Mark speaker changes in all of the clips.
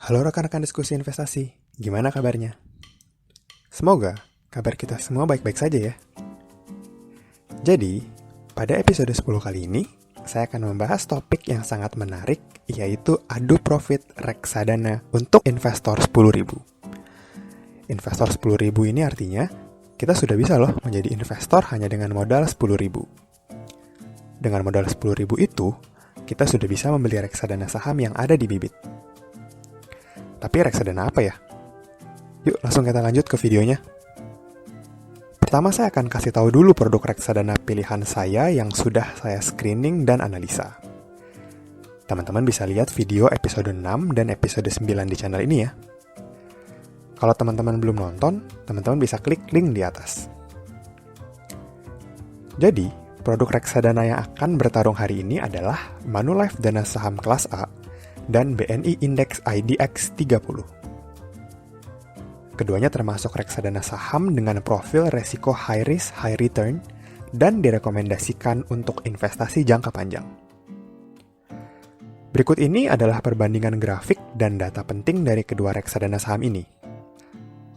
Speaker 1: Halo rekan-rekan diskusi investasi, gimana kabarnya? Semoga kabar kita semua baik-baik saja ya. Jadi, pada episode 10 kali ini, saya akan membahas topik yang sangat menarik, yaitu adu profit reksadana untuk investor 10.000. Investor 10.000 ini artinya, kita sudah bisa loh menjadi investor hanya dengan modal 10.000. Dengan modal 10.000 itu, kita sudah bisa membeli reksadana saham yang ada di Bibit. Tapi reksadana apa ya? Yuk langsung kita lanjut ke videonya. Pertama saya akan kasih tahu dulu produk reksadana pilihan saya yang sudah saya screening dan analisa. Teman-teman bisa lihat video episode 6 dan episode 9 di channel ini ya. Kalau teman-teman belum nonton, teman-teman bisa klik link di atas. Jadi, produk reksadana yang akan bertarung hari ini adalah Manulife Dana Saham Kelas A dan BNI Index IDX 30. Keduanya termasuk reksadana saham dengan profil resiko high risk, high return, dan direkomendasikan untuk investasi jangka panjang. Berikut ini adalah perbandingan grafik dan data penting dari kedua reksadana saham ini.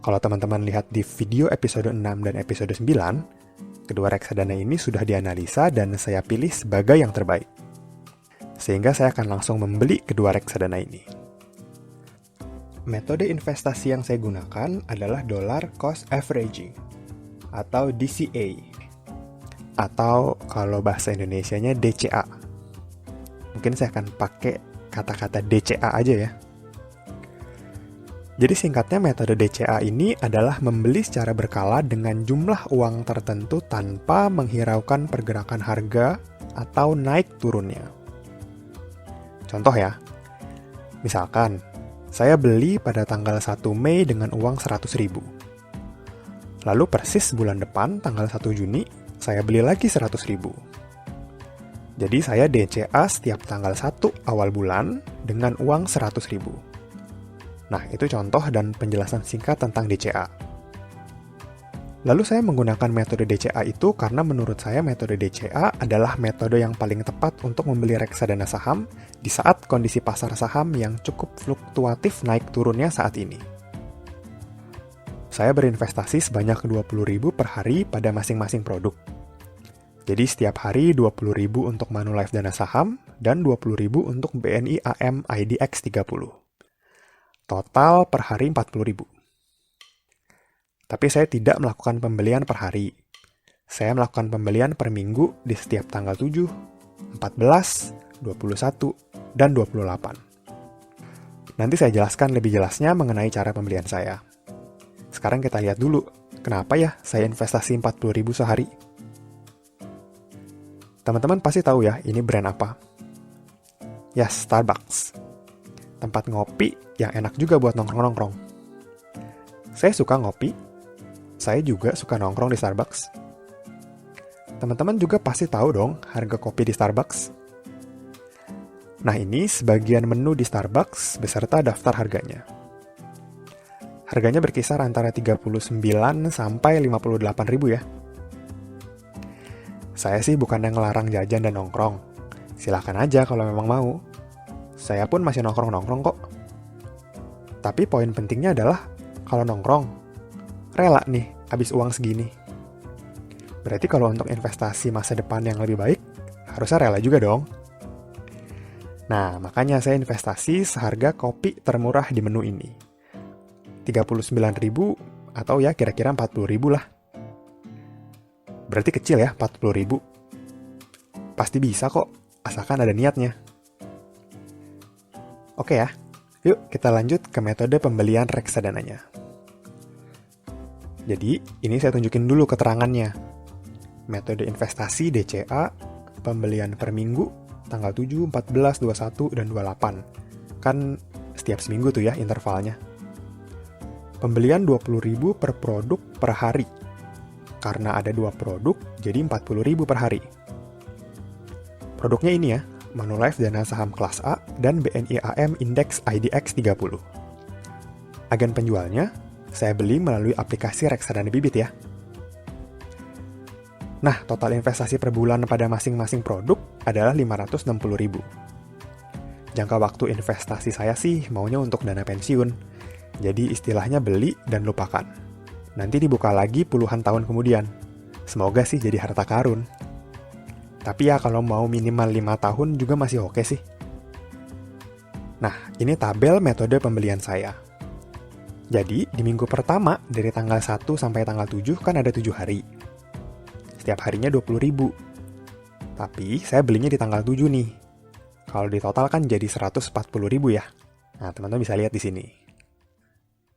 Speaker 1: Kalau teman-teman lihat di video episode 6 dan episode 9, kedua reksadana ini sudah dianalisa dan saya pilih sebagai yang terbaik. Sehingga saya akan langsung membeli kedua reksadana ini. Metode investasi yang saya gunakan adalah dollar cost averaging atau DCA, atau kalau bahasa Indonesianya DCA. Mungkin saya akan pakai kata-kata DCA aja ya. Jadi singkatnya metode DCA ini adalah membeli secara berkala dengan jumlah uang tertentu tanpa menghiraukan pergerakan harga atau naik turunnya. Contoh ya, misalkan saya beli pada tanggal 1 Mei dengan uang 100.000. Lalu persis bulan depan, tanggal 1 Juni, saya beli lagi 100.000. Jadi saya DCA setiap tanggal 1 awal bulan dengan uang 100.000. Nah, itu contoh dan penjelasan singkat tentang DCA. Lalu saya menggunakan metode DCA itu karena menurut saya metode DCA adalah metode yang paling tepat untuk membeli reksadana saham di saat kondisi pasar saham yang cukup fluktuatif naik turunnya saat ini. Saya berinvestasi sebanyak 20.000 per hari pada masing-masing produk. Jadi setiap hari 20.000 untuk Manulife Dana Saham dan 20.000 untuk BNI AM IDX 30. Total per hari 40.000. Tapi saya tidak melakukan pembelian per hari. Saya melakukan pembelian per minggu di setiap tanggal 7, 14, 21, dan 28. Nanti saya jelaskan lebih jelasnya mengenai cara pembelian saya. Sekarang kita lihat dulu, kenapa ya saya investasi 40.000 sehari? Teman-teman pasti tahu ya, ini brand apa? Ya, Starbucks. Tempat ngopi yang enak juga buat nongkrong-nongkrong. Saya suka ngopi. Saya juga suka nongkrong di Starbucks. Teman-teman juga pasti tahu dong harga kopi di Starbucks. Nah ini sebagian menu di Starbucks beserta daftar harganya. Harganya berkisar antara 39 sampai 58 ribu ya. Saya sih bukan yang ngelarang jajan dan nongkrong. Silahkan aja kalau memang mau. Saya pun masih nongkrong-nongkrong kok. Tapi poin pentingnya adalah kalau nongkrong, rela nih habis uang segini. Berarti kalau untuk investasi masa depan yang lebih baik, harusnya rela juga dong. Nah, makanya saya investasi seharga kopi termurah di menu ini. 39.000 atau ya kira-kira 40.000 lah. Berarti kecil ya 40.000. Pasti bisa kok, asalkan ada niatnya. Oke ya, yuk kita lanjut ke metode pembelian reksadananya. Jadi, ini saya tunjukin dulu keterangannya. Metode investasi DCA, pembelian per minggu, tanggal 7, 14, 21, dan 28. Kan setiap seminggu tuh ya intervalnya. Pembelian 20.000 per produk per hari. Karena ada 2 produk, jadi 40.000 per hari. Produknya ini ya, Manulife Dana Saham Kelas A dan BNI AM Index IDX 30. Agen penjualnya, saya beli melalui aplikasi reksadana Bibit ya. Nah, total investasi per bulan pada masing-masing produk adalah 560.000. jangka waktu investasi saya sih maunya untuk dana pensiun. Jadi istilahnya beli dan lupakan. Nanti dibuka lagi puluhan tahun kemudian. Semoga sih jadi harta karun. Tapi ya kalau mau minimal 5 tahun juga masih oke sih. Nah, ini tabel metode pembelian saya. Jadi, di minggu pertama dari tanggal 1 sampai tanggal 7 kan ada 7 hari. Setiap harinya 20.000. Tapi saya belinya di tanggal 7 nih. Kalau di total kan jadi 140.000 ya. Nah, teman-teman bisa lihat di sini.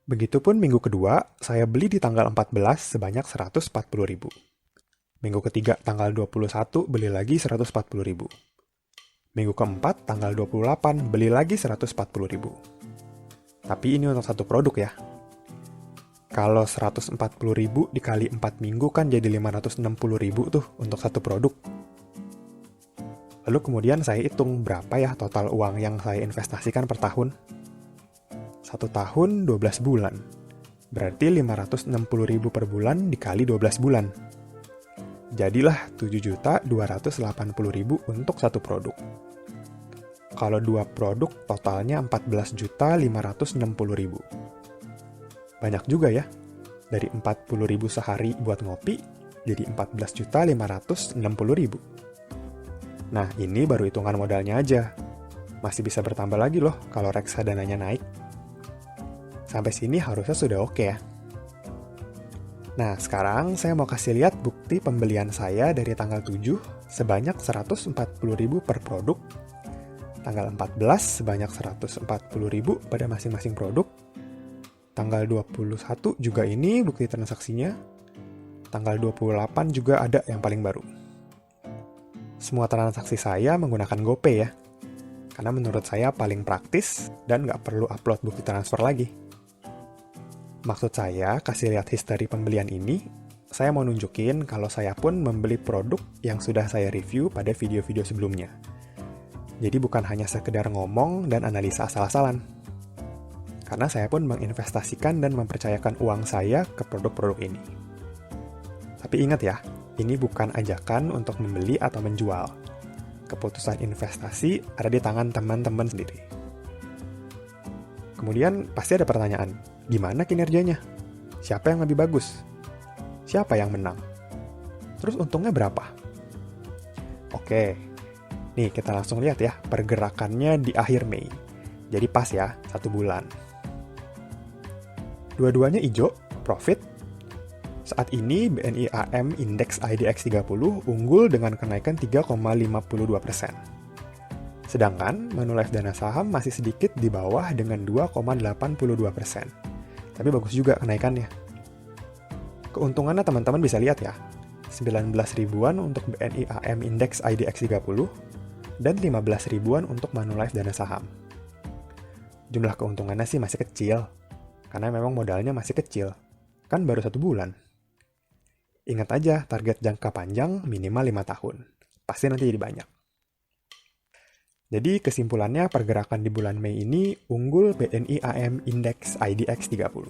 Speaker 1: Begitupun minggu kedua, saya beli di tanggal 14 sebanyak 140.000. Minggu ketiga tanggal 21 beli lagi 140.000. Minggu keempat tanggal 28 beli lagi 140.000. Tapi ini untuk satu produk ya. Kalau 140.000 dikali 4 minggu kan jadi 560.000 tuh untuk satu produk. Lalu kemudian saya hitung berapa ya total uang yang saya investasikan per tahun. 1 tahun 12 bulan. Berarti 560.000 per bulan dikali 12 bulan. Jadilah 7.280.000 untuk satu produk. Kalau 2 produk totalnya 14.560.000. Banyak juga ya. Dari 40.000 sehari buat ngopi jadi 14.560.000. Nah, ini baru hitungan modalnya aja. Masih bisa bertambah lagi loh kalau reksadananya naik. Sampai sini harusnya sudah oke ya. Nah, sekarang saya mau kasih lihat bukti pembelian saya dari tanggal 7 sebanyak 140.000 per produk, tanggal 14 sebanyak 140.000 pada masing-masing produk, tanggal 21 juga ini bukti transaksinya, tanggal 28 juga ada yang paling baru. Semua transaksi saya menggunakan GoPay ya, karena menurut saya paling praktis dan nggak perlu upload bukti transfer lagi. Maksud saya, kasih lihat history pembelian ini, saya mau nunjukin kalau saya pun membeli produk yang sudah saya review pada video-video sebelumnya. Jadi bukan hanya sekedar ngomong dan analisa asal-asalan. Karena saya pun menginvestasikan dan mempercayakan uang saya ke produk-produk ini. Tapi ingat ya, ini bukan ajakan untuk membeli atau menjual. Keputusan investasi ada di tangan teman-teman sendiri. Kemudian pasti ada pertanyaan, gimana kinerjanya? Siapa yang lebih bagus? Siapa yang menang? Terus untungnya berapa? Oke, nih kita langsung lihat ya pergerakannya di akhir Mei. Jadi pas ya, 1 bulan. Dua-duanya hijau, profit. Saat ini BNI AM Index IDX 30 unggul dengan kenaikan 3,52%. Sedangkan Manulife Dana Saham masih sedikit di bawah dengan 2,82%. Tapi bagus juga kenaikannya. Keuntungannya teman-teman bisa lihat ya. 19 ribuan untuk BNI AM Index IDX 30 dan 15 ribuan untuk Manulife Dana Saham. Jumlah keuntungannya sih masih kecil, karena memang modalnya masih kecil. Kan baru 1 bulan. Ingat aja target jangka panjang minimal 5 tahun. Pasti nanti jadi banyak. Jadi kesimpulannya pergerakan di bulan Mei ini unggul BNI AM Index IDX 30.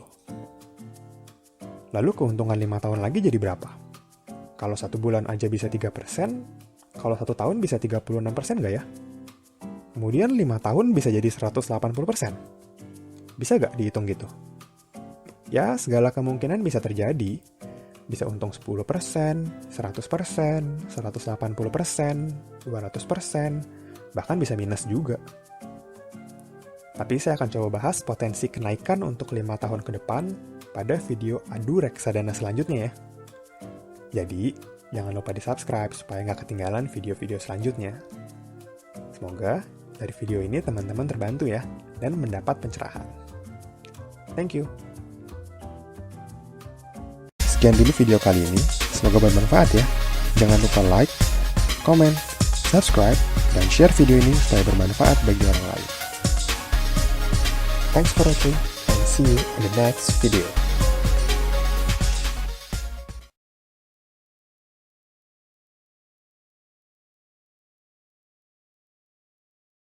Speaker 1: Lalu keuntungan 5 tahun lagi jadi berapa? Kalau 1 bulan aja bisa 3%, kalau 1 tahun bisa 36% nggak ya? Kemudian 5 tahun bisa jadi 180%. Bisa nggak dihitung gitu? Ya, segala kemungkinan bisa terjadi. Bisa untung 10%, 100%, 180%, 200%, bahkan bisa minus juga. Tapi saya akan coba bahas potensi kenaikan untuk 5 tahun ke depan pada video adu reksadana selanjutnya ya. Jadi, jangan lupa di-subscribe supaya nggak ketinggalan video-video selanjutnya. Semoga dari video ini teman-teman terbantu ya, dan mendapat pencerahan. Thank you. Sekian dulu video kali ini, semoga bermanfaat ya. Jangan lupa like, komen, subscribe, dan share video ini supaya bermanfaat bagi orang lain. Thanks for watching and see you in the next video.